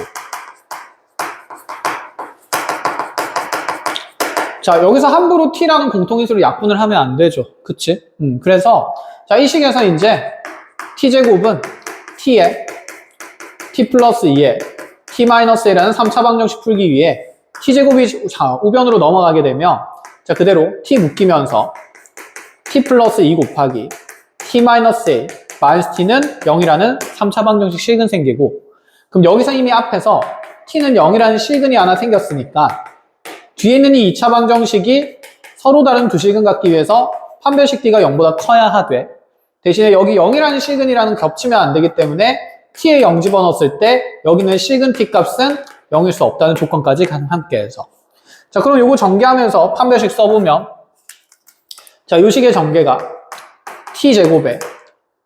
자, 여기서 함부로 t라는 공통인수로 약분을 하면 안 되죠. 그치? 그래서, 자, 이 식에서 이제 t제곱은 t에 t 플러스 2에 t-a라는 3차 방정식 풀기 위해 t제곱이 자, 우변으로 넘어가게 되면 자, 그대로 t 묶이면서 t 플러스 2 곱하기 t-a 마이너스 t는 0이라는 3차 방정식 실근 생기고 그럼 여기서 이미 앞에서 t는 0이라는 실근이 하나 생겼으니까 뒤에 있는 이 2차 방정식이 서로 다른 두 실근 갖기 위해서 판별식 t가 0보다 커야 하되 대신에 여기 0이라는 실근이라는 겹치면 안 되기 때문에 t에 0 집어넣었을 때 여기는 실근 t 값은 0일 수 없다는 조건까지 함께해서 자, 그럼 요거 전개하면서 판별식 써보면 자, 요 식의 전개가 t제곱에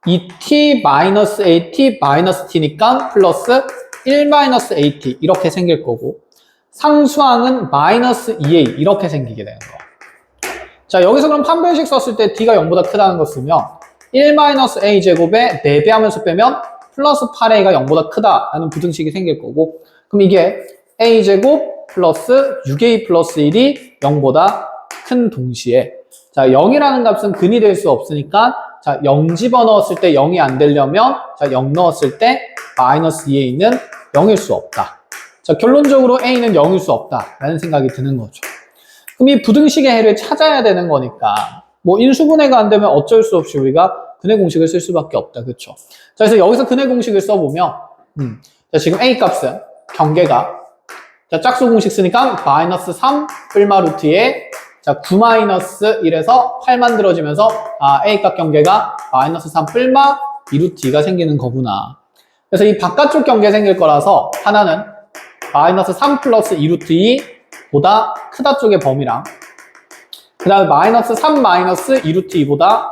2t-at-t니까 플러스 1-at 이렇게 생길 거고 상수항은 마이너스 2a 이렇게 생기게 되는 거. 자, 여기서 그럼 판별식 썼을 때 d가 0보다 크다는 거 쓰면 1-a 제곱에 4배 하면서 빼면 플러스 8a가 0보다 크다라는 부등식이 생길 거고 그럼 이게 a 제곱 플러스 6a 플러스 1이 0보다 큰 동시에 자, 0이라는 값은 근이 될 수 없으니까 자, 0 집어넣었을 때 0이 안 되려면 자, 0 넣었을 때 마이너스 2a는 0일 수 없다. 자, 결론적으로 a는 0일 수 없다라는 생각이 드는 거죠. 그럼 이 부등식의 해를 찾아야 되는 거니까 뭐 인수분해가 안 되면 어쩔 수 없이 우리가 근해 공식을 쓸 수밖에 없다. 그렇죠? 자, 그래서 여기서 근해 공식을 써보면 자, 지금 a 값은 경계가 자, 짝수 공식 쓰니까 마이너스 3 뿔마 루트에 자, 9 마이너스 1에서 8 만들어지면서 아, a 값 경계가 마이너스 3 뿔마 2루트 2가 생기는 거구나. 그래서 이 바깥쪽 경계 생길 거라서 하나는 마이너스 3 플러스 2루트 2보다 크다 쪽의 범위랑 그 다음에 마이너스 3 마이너스 2루트 2보다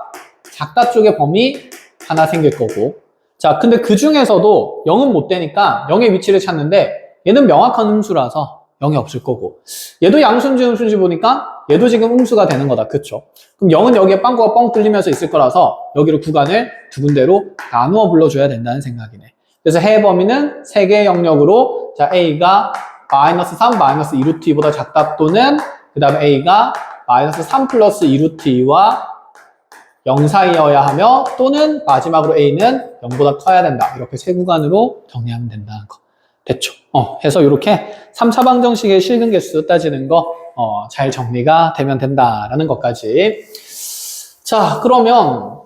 작다 쪽의 범위 하나 생길 거고 자, 근데 그 중에서도 0은 못 되니까 0의 위치를 찾는데 얘는 명확한 함수라서 0이 없을 거고. 얘도 양수인지 음수인지 보니까 얘도 지금 음수가 되는 거다. 그쵸? 그럼 0은 여기에 빵꾸가 뻥 뚫리면서 있을 거라서 여기로 구간을 두 군데로 나누어 불러줘야 된다는 생각이네. 그래서 해의 범위는 3개의 영역으로 자 A가 마이너스 3, 마이너스 2루트 2보다 작다 또는 그 다음에 A가 마이너스 3 플러스 2루트 2와 0 사이여야 하며 또는 마지막으로 A는 0보다 커야 된다. 이렇게 세 구간으로 정리하면 된다는 거. 됐죠? 해서 이렇게 3차 방정식의 실근 개수 따지는 거 잘 정리가 되면 된다라는 것까지. 자, 그러면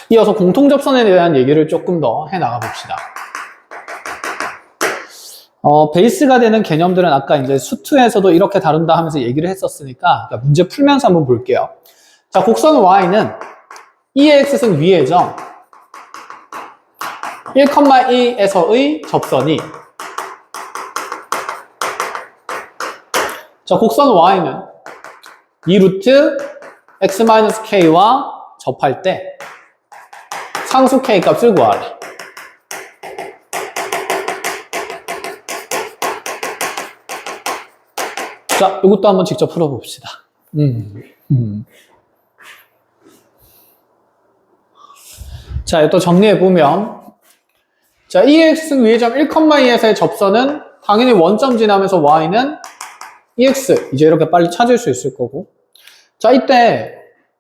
이어서 공통접선에 대한 얘기를 조금 더 해나가 봅시다. 베이스가 되는 개념들은 아까 이제 수투에서도 이렇게 다룬다 하면서 얘기를 했었으니까 문제 풀면서 한번 볼게요. 자, 곡선 Y는 2의 X승 위의 점 1,2에서의 접선이 자, 곡선 Y는 2루트 X-K와 접할 때 상수 K 값을 구하라. 자, 이것도 한번 직접 풀어봅시다. 자, 또 정리해보면 자, 2x 위의 점 1,2에서의 접선은 당연히 원점 지나면서 y는 2x 이제 이렇게 빨리 찾을 수 있을 거고 자, 이때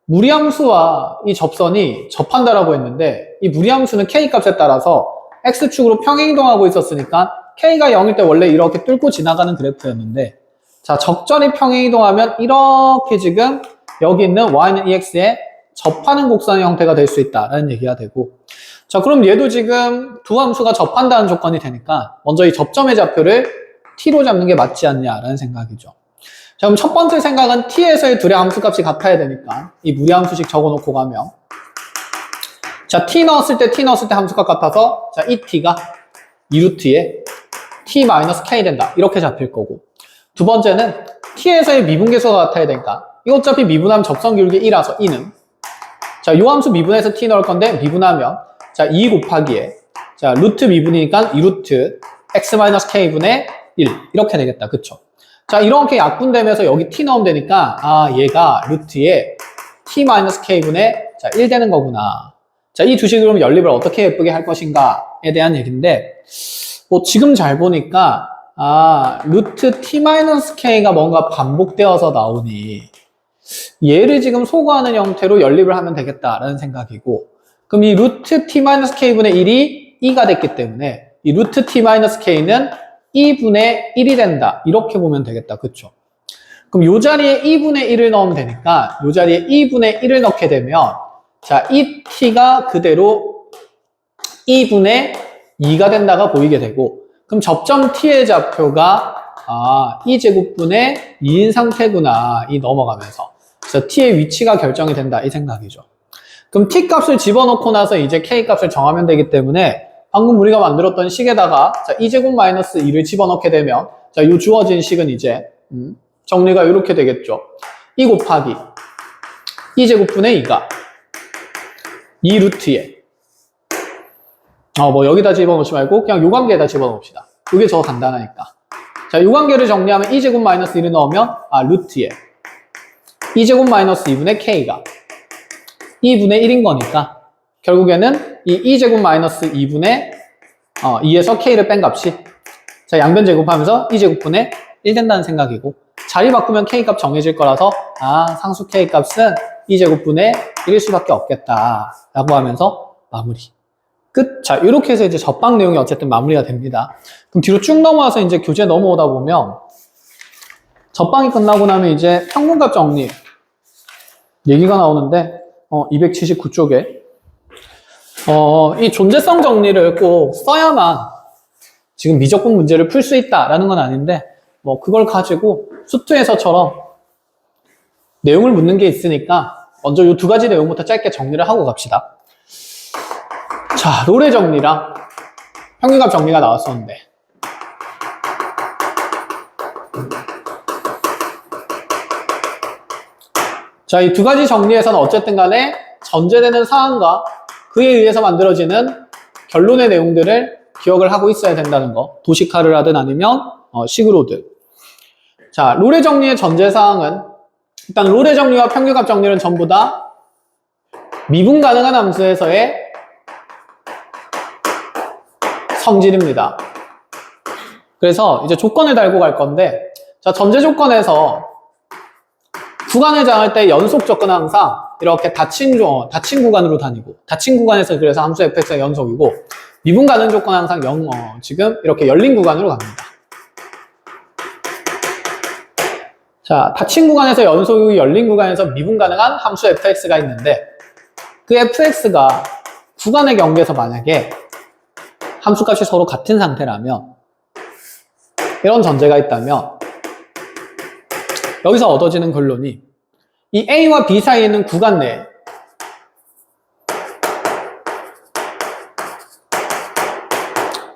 무리함수와 이 접선이 접한다라고 했는데 이 무리함수는 k 값에 따라서 x축으로 평행이동하고 있었으니까 k가 0일 때 원래 이렇게 뚫고 지나가는 그래프였는데 자, 적절히 평행이동하면 이렇게 지금 여기 있는 y는 2x에 접하는 곡선의 형태가 될 수 있다라는 얘기가 되고 자, 그럼 얘도 지금 두 함수가 접한다는 조건이 되니까 먼저 이 접점의 좌표를 t로 잡는 게 맞지 않냐라는 생각이죠. 자, 그럼 첫 번째 생각은 t에서의 둘의 함수값이 같아야 되니까 이 무리함수식 적어놓고 가면 자, t 넣었을 때 함수값 같아서 자, 이 t가 2루트에 t-k 된다 이렇게 잡힐 거고 두 번째는 t에서의 미분계수가 같아야 되니까 이거 어차피 미분하면 접선 기울기 2라서 2는 자, 요 함수 미분해서 t 넣을 건데 미분하면 자, 2 곱하기에 자, 루트 미분이니까 2루트 x-k분의 1 이렇게 되겠다. 그쵸? 자, 이렇게 약분되면서 여기 t 넣으면 되니까 아, 얘가 루트에 t-k분의 자, 1 되는 거구나. 자, 이 두 식을 그럼 연립을 어떻게 예쁘게 할 것인가에 대한 얘기인데 뭐 지금 잘 보니까 아, 루트 t-k가 뭔가 반복되어서 나오니 얘를 지금 소거하는 형태로 연립을 하면 되겠다라는 생각이고 그럼 이 루트 t-k분의 1이 2가 됐기 때문에 이 루트 t-k는 2분의 1이 된다 이렇게 보면 되겠다. 그쵸? 그럼 요 자리에 2분의 1을 넣으면 되니까 요 자리에 2분의 1을 넣게 되면 자, 이 t가 그대로 2분의 2가 된다가 보이게 되고 그럼 접점 t의 좌표가 아, 2제곱분의 2인 상태구나 이 넘어가면서 그래서 t의 위치가 결정이 된다 이 생각이죠. 그럼 t 값을 집어넣고 나서 이제 k 값을 정하면 되기 때문에 방금 우리가 만들었던 식에다가 자, 2제곱 마이너스 2를 집어넣게 되면 자, 요 주어진 식은 이제 정리가 이렇게 되겠죠. 2 곱하기 2제곱분의 2가 2루트에 뭐 여기다 집어넣지 말고 그냥 요 관계에다 집어넣읍시다. 이게 더 간단하니까. 자, 요 관계를 정리하면 2제곱 마이너스 1을 넣으면 아, 루트에 2제곱 마이너스 2분의 k가 2분의 1인 거니까 결국에는 이 2제곱 마이너스 2분의 2에서 k를 뺀 값이 자, 양변 제곱하면서 2제곱분의 1 된다는 생각이고 자리 바꾸면 k 값 정해질 거라서 아, 상수 k 값은 2제곱분의 1일 수밖에 없겠다 라고 하면서 마무리 끝. 자, 이렇게 해서 이제 접방 내용이 어쨌든 마무리가 됩니다. 그럼 뒤로 쭉 넘어와서 이제 교재 넘어오다 보면 접방이 끝나고 나면 이제 평균값 정리 얘기가 나오는데 279쪽에 이 존재성 정리를 꼭 써야만 지금 미적분 문제를 풀 수 있다라는 건 아닌데 뭐 그걸 가지고 수투에서처럼 내용을 묻는 게 있으니까 먼저 이 두 가지 내용부터 짧게 정리를 하고 갑시다. 자, 롤의 정리랑 평균값 정리가 나왔었는데 자, 이 두 가지 정리에서는 어쨌든 간에 전제되는 사항과 그에 의해서 만들어지는 결론의 내용들을 기억을 하고 있어야 된다는 거. 도식화를 하든 아니면 식으로든. 자, 롤의 정리의 전제사항은 일단 롤의 정리와 평균값 정리는 전부 다 미분 가능한 함수에서의 성질입니다. 그래서 이제 조건을 달고 갈 건데, 자, 전제 조건에서 구간을 정할 때 연속 조건은 항상 이렇게 닫힌 구간으로 다니고, 닫힌 구간에서 그래서 함수 fx가 연속이고, 미분 가능 조건은 항상 지금 이렇게 열린 구간으로 갑니다. 자, 닫힌 구간에서 연속이고 열린 구간에서 미분 가능한 함수 fx가 있는데, 그 fx가 구간의 경계에서 만약에 함수값이 서로 같은 상태라면, 이런 전제가 있다면 여기서 얻어지는 결론이 이 A와 B 사이에 있는 구간 내에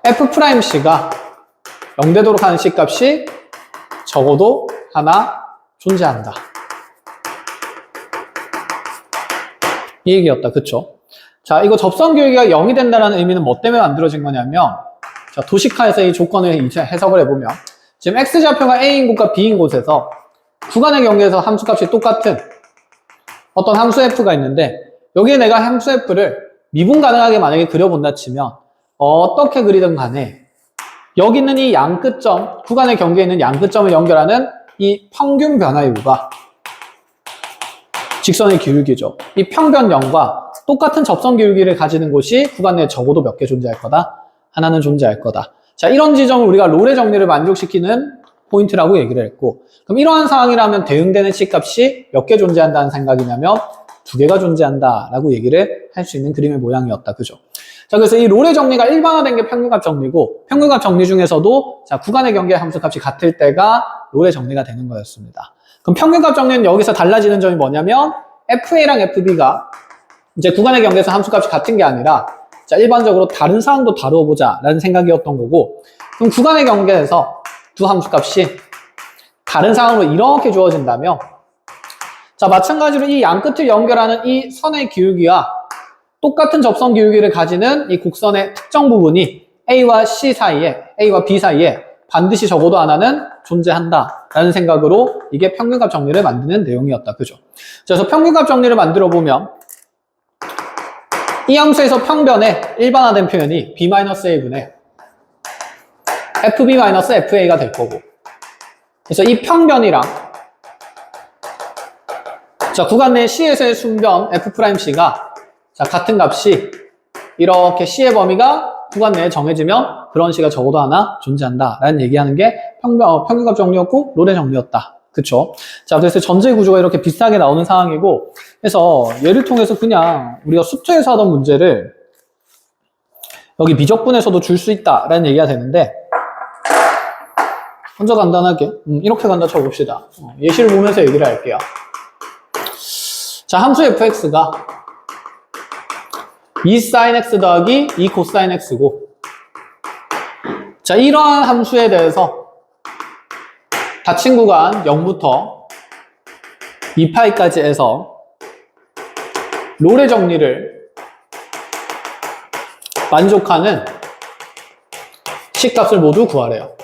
F'C가 0되도록 하는 C값이 적어도 하나 존재한다. 이 얘기였다. 그쵸? 자, 이거 접선 교육이 0이 된다는 의미는 뭐 때문에 만들어진 거냐면, 자, 도식화에서 이 조건을 해석을 해보면, 지금 X좌표가 A인 곳과 B인 곳에서 구간의 경계에서 함수값이 똑같은 어떤 함수 F가 있는데, 여기에 내가 함수 F를 미분 가능하게 만약에 그려본다 치면, 어떻게 그리든 간에, 여기 있는 이 양끝점, 구간의 경계에 있는 양끝점을 연결하는 이 평균 변화율과 직선의 기울기죠. 이 평변0과 똑같은 접선 기울기를 가지는 곳이 구간 내에 적어도 몇 개 존재할 거다? 하나는 존재할 거다. 자, 이런 지점을 우리가 롤의 정리를 만족시키는 포인트라고 얘기를 했고, 그럼 이러한 상황이라면 대응되는 C값이 몇 개 존재한다는 생각이냐면 2개가 존재한다라고 얘기를 할 수 있는 그림의 모양이었다. 그죠? 자, 그래서 이 롤의 정리가 일반화된 게 평균값 정리고, 평균값 정리 중에서도 자, 구간의 경계 함수값이 같을 때가 롤의 정리가 되는 거였습니다. 그럼 평균값 정리는 여기서 달라지는 점이 뭐냐면 FA랑 FB가 이제 구간의 경계에서 함수값이 같은 게 아니라, 자, 일반적으로 다른 상황도 다뤄보자 라는 생각이었던 거고, 그럼 구간의 경계에서 두 함수값이 다른 상황으로 이렇게 주어진다면, 자, 마찬가지로 이 양끝을 연결하는 이 선의 기울기와 똑같은 접선 기울기를 가지는 이 곡선의 특정 부분이 A와 C 사이에, A와 B 사이에 반드시 적어도 하나는 존재한다 라는 생각으로 이게 평균값 정리를 만드는 내용이었다. 그죠? 그래서 평균값 정리를 만들어 보면 이 함수에서 평변의 일반화된 표현이 B-A분의 FB-FA가 될 거고, 그래서 이 평변이랑 자, 구간 내 C에서의 순변 F'C가 자, 같은 값이 이렇게 C의 범위가 구간 내에 정해지면 그런 C가 적어도 하나 존재한다 라는 얘기하는 게 평균값 정리였고 롤의 정리였다. 그쵸? 자, 그래서 전제 구조가 이렇게 비슷하게 나오는 상황이고, 그래서 예를 통해서 그냥 우리가 수투에서 하던 문제를 여기 미적분에서도 줄 수 있다 라는 얘기가 되는데, 먼저 간단하게 이렇게 간다 쳐봅시다. 예시를 보면서 얘기를 할게요. 자, 함수 fx가 2sin x 더하기 2 cosine x고, 자, 이러한 함수에 대해서 닫힌 구간 0부터 2파이까지 해서 롤의 정리를 만족하는 C값을 모두 구하래요.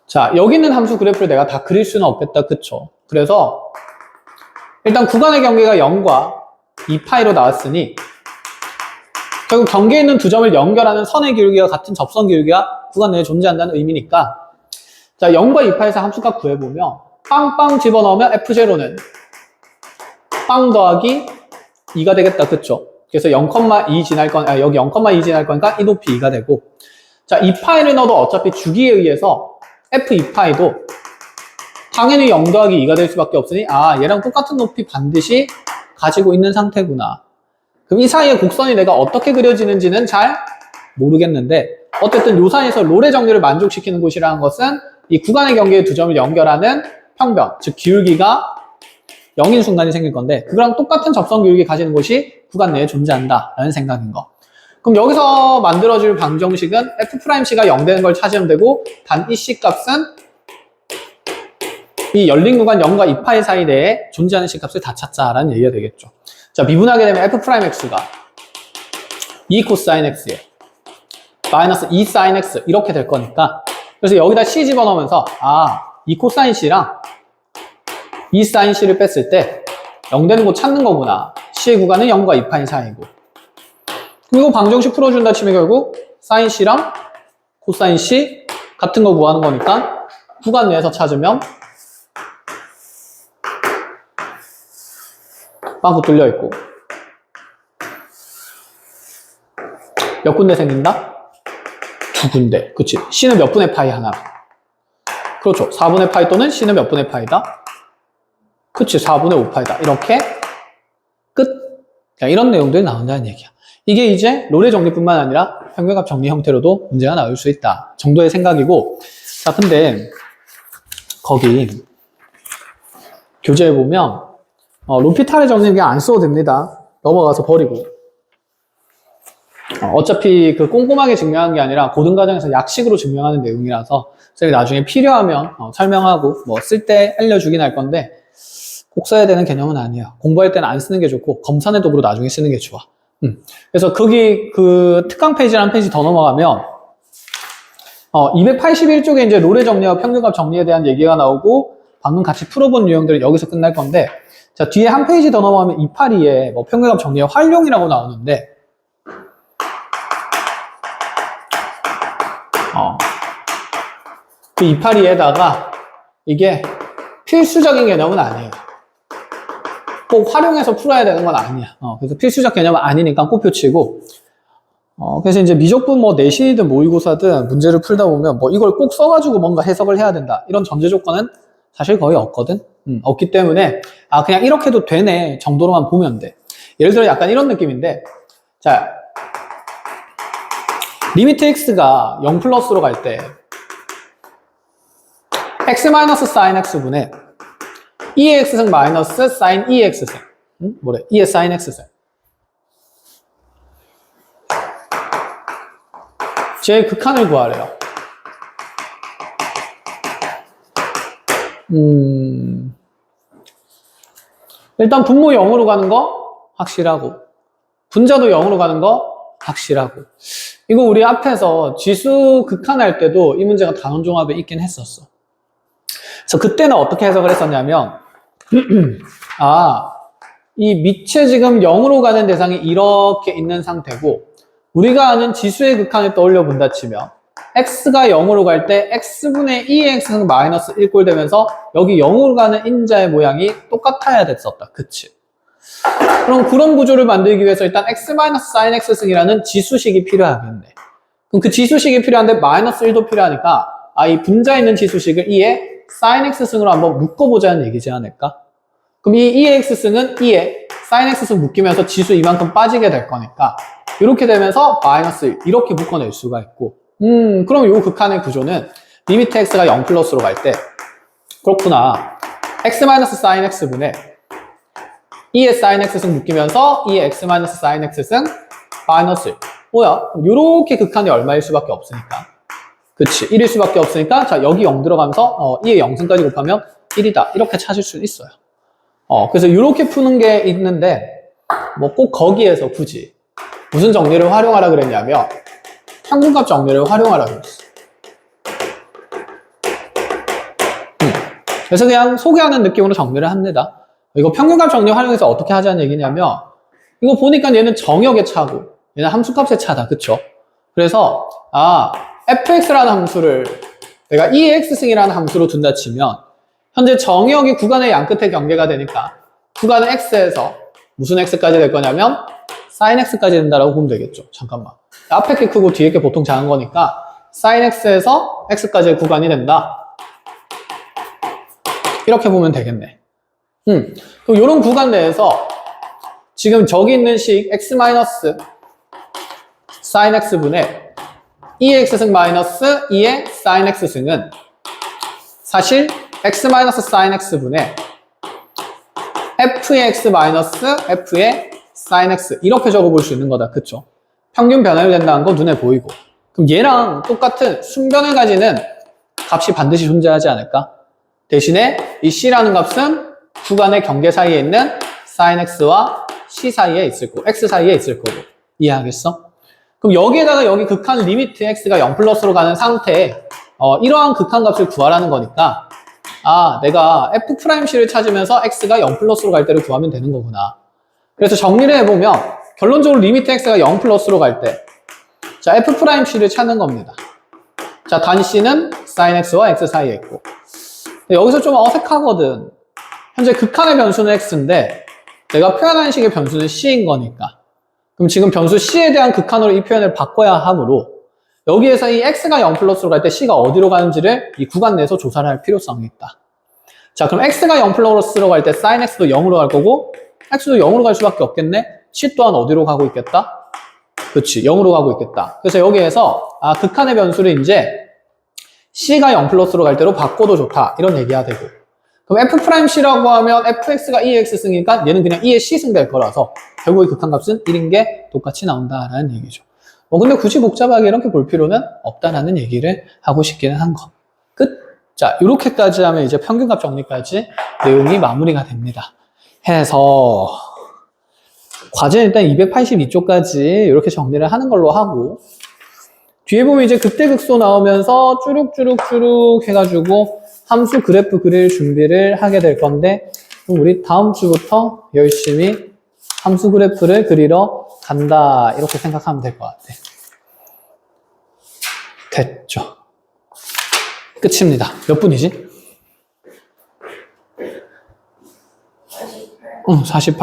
자, 여기 있는 함수 그래프를 내가 다 그릴 수는 없겠다. 그쵸? 그래서 일단 구간의 경계가 0과 2파이로 나왔으니 결국 경계에 있는 두 점을 연결하는 선의 기울기가 같은 접선 기울기가 구간 내에 존재한다는 의미니까, 자, 0과 2파에서 함수값 구해보면 빵빵 집어넣으면 F0는 빵 더하기 2가 되겠다. 그쵸? 그래서 0,2 지날 여기 0,2 지날 거니까 이 높이 2가 되고, 자, 2파이를 넣어도 어차피 주기에 의해서 F2파이도 당연히 0 더하기 2가 될 수밖에 없으니, 아, 얘랑 똑같은 높이 반드시 가지고 있는 상태구나. 그럼 이 사이의 곡선이 내가 어떻게 그려지는지는 잘 모르겠는데, 어쨌든 이 사이에서 롤의 정리를 만족시키는 곳이라는 것은 이 구간의 경계의 두 점을 연결하는 평변, 즉 기울기가 0인 순간이 생길 건데, 그거랑 똑같은 접선 기울기 가지는 곳이 구간 내에 존재한다라는 생각인 거. 그럼 여기서 만들어질 방정식은 F'C가 0 되는 걸 찾으면 되고, 단 이 C값은 이 열린 구간 0과 2파이 사이 내에 존재하는 C값을 다 찾자라는 얘기가 되겠죠. 자, 미분하게 되면 f'x가 2 코사인 x에 마이너스 2 사인 x 이렇게 될 거니까, 그래서 여기다 c 집어넣으면서 2 코사인 c랑 2 사인 c를 뺐을 때 0 되는 곳 찾는 거구나. c의 구간은 0과 2파이 사이고, 그리고 방정식 풀어준다 치면 결국 사인 c랑 코사인 c 같은 거 구하는 거니까 구간 내에서 찾으면 빵꾸 뚫려 있고, 몇 군데 생긴다? 2군데. 그치? c는 몇 분의 파이 하나. 그렇죠. 4분의 파이 또는 c는 몇 분의 파이다? 그치? 4분의 5파이다. 이렇게 끝. 이런 내용들이 나온다는 얘기야. 이게 이제 롤의 정리뿐만 아니라 평균값 정리 형태로도 문제가 나올 수 있다 정도의 생각이고, 자, 근데 거기 교재에 보면 로피탈의 정리 그냥 안 써도 됩니다. 넘어가서 버리고. 어차피 그 꼼꼼하게 증명한 게 아니라 고등과정에서 약식으로 증명하는 내용이라서 저희 나중에 필요하면 설명하고 뭐 쓸 때 알려주긴 할 건데 꼭 써야 되는 개념은 아니에요. 공부할 때는 안 쓰는 게 좋고 검사내 도구로 나중에 쓰는 게 좋아. 그래서 거기 그 특강 페이지를 한 페이지 더 넘어가면 281쪽에 이제 롤의 정리와 평균값 정리에 대한 얘기가 나오고 방금 같이 풀어본 유형들은 여기서 끝날 건데, 자, 뒤에 한 페이지 더 넘어가면 282에 뭐 평균값 정리의 활용이라고 나오는데, 그 282에다가 이게 필수적인 개념은 아니에요. 꼭 활용해서 풀어야 되는 건 아니야. 그래서 필수적 개념은 아니니까 꼽혀치고, 그래서 이제 미적분 뭐 내신이든 모의고사든 문제를 풀다 보면 뭐 이걸 꼭 써가지고 뭔가 해석을 해야 된다 이런 전제 조건은 사실 거의 없거든. 없기 때문에 그냥 이렇게 해도 되네 정도로만 보면 돼. 예를 들어 약간 이런 느낌인데, 자, 리미트 x가 0 플러스로 갈 때 x 마이너스 사인 x분의 2의 x승 마이너스 사인 2의 x승, 뭐래? 2의 사인 x승. 제 극한을 구하래요. 일단 분모 0으로 가는 거 확실하고, 분자도 0으로 가는 거 확실하고. 이거 우리 앞에서 지수 극한할 때도 이 문제가 단원종합에 있긴 했었어. 그래서 그때는 어떻게 해석을 했었냐면 이 밑에 지금 0으로 가는 대상이 이렇게 있는 상태고, 우리가 아는 지수의 극한을 떠올려 본다 치면 x가 0으로 갈 때 x분의 2의 x는 마이너스 1꼴 되면서 여기 0으로 가는 인자의 모양이 똑같아야 됐었다. 그치? 그럼 그런 구조를 만들기 위해서 일단 x-sin x승이라는 지수식이 필요하겠네. 그럼 그 지수식이 필요한데 마이너스 1도 필요하니까 이 분자에 있는 지수식을 2의 sin x승으로 한번 묶어보자는 얘기지 않을까? 그럼 이 2의 x승은 2의 sin x승 묶이면서 지수 이만큼 빠지게 될 거니까 이렇게 되면서 마이너스 1 이렇게 묶어낼 수가 있고, 그럼 이 극한의 구조는 리미트 x가 0 플러스로 갈 때 그렇구나, x-sin x분의 2의 sin x승 묶이면서 2의 x-sin x승 마이너스 1. 뭐야? 요렇게 극한이 얼마일 수밖에 없으니까. 그치? 1일 수밖에 없으니까, 자, 여기 0 들어가면서 2의 0승까지 곱하면 1이다. 이렇게 찾을 수 있어요. 그래서 이렇게 푸는 게 있는데, 뭐 꼭 거기에서 굳이 무슨 정리를 활용하라 그랬냐면 평균값 정리를 활용하라 그랬어. 그래서 그냥 소개하는 느낌으로 정리를 합니다. 이거 평균값 정리 활용해서 어떻게 하자는 얘기냐면, 이거 보니까 얘는 정역의 차고 얘는 함수값의 차다. 그쵸? 그래서 fx라는 함수를 내가 2x승이라는 함수로 둔다 치면 현재 정역이 구간의 양끝의 경계가 되니까 구간은 x에서 무슨 x까지 될 거냐면 sin x까지 된다라고 보면 되겠죠. 잠깐만, 앞에 게 크고 뒤에 게 보통 작은 거니까 sin x에서 x까지의 구간이 된다, 이렇게 보면 되겠네. 그럼 이런 구간 내에서 지금 저기 있는 식 x 마이너스 sin x분의 2의 x승 마이너스 2의 sin x승은 사실 x 마이너스 sin x분의 f의 x 마이너스 f의 sin x 이렇게 적어볼 수 있는 거다. 그쵸? 평균 변화율 된다는 거 눈에 보이고, 그럼 얘랑 똑같은 순변을 가지는 값이 반드시 존재하지 않을까? 대신에 이 c라는 값은 구간의 경계 사이에 있는 sin x와 C 사이에 있을 거고, X 사이에 있을 거고. 이해하겠어? 그럼 여기에다가 여기 극한 리미트 X가 0 플러스로 가는 상태에 이러한 극한 값을 구하라는 거니까 내가 F'C를 찾으면서 X가 0 플러스로 갈 때를 구하면 되는 거구나. 그래서 정리를 해보면 결론적으로 리미트 X가 0 플러스로 갈 때 자, F'C를 찾는 겁니다. 자, 단 C는 sin X와 X 사이에 있고 여기서 좀 어색하거든. 현재 극한의 변수는 X인데 내가 표현한 식의 변수는 C인 거니까 그럼 지금 변수 C에 대한 극한으로 이 표현을 바꿔야 하므로 여기에서 이 X가 0 플러스로 갈 때 C가 어디로 가는지를 이 구간 내에서 조사를 할 필요성이 있다. 자, 그럼 X가 0 플러스로 갈 때 sin X도 0으로 갈 거고 X도 0으로 갈 수밖에 없겠네? C 또한 어디로 가고 있겠다? 그렇지, 0으로 가고 있겠다. 그래서 여기에서 극한의 변수를 이제 C가 0 플러스로 갈 때로 바꿔도 좋다. 이런 얘기가 되고 그럼 F'C라고 하면 fx가 2x 승이니까 얘는 그냥 2의 C승 될 거라서 결국의 극한값은 1인 게 똑같이 나온다라는 얘기죠. 근데 굳이 복잡하게 이렇게 볼 필요는 없다라는 얘기를 하고 싶기는 한 거. 끝. 자, 이렇게까지 하면 이제 평균값 정리까지 내용이 마무리가 됩니다. 해서 과제는 일단 282쪽까지 이렇게 정리를 하는 걸로 하고 뒤에 보면 이제 극대극소 나오면서 쭈룩쭈룩쭈룩 해가지고 함수 그래프 그릴 준비를 하게 될 건데 그럼 우리 다음 주부터 열심히 함수 그래프를 그리러 간다 이렇게 생각하면 될 것 같아. 됐죠. 끝입니다. 몇 분이지? 48. 48.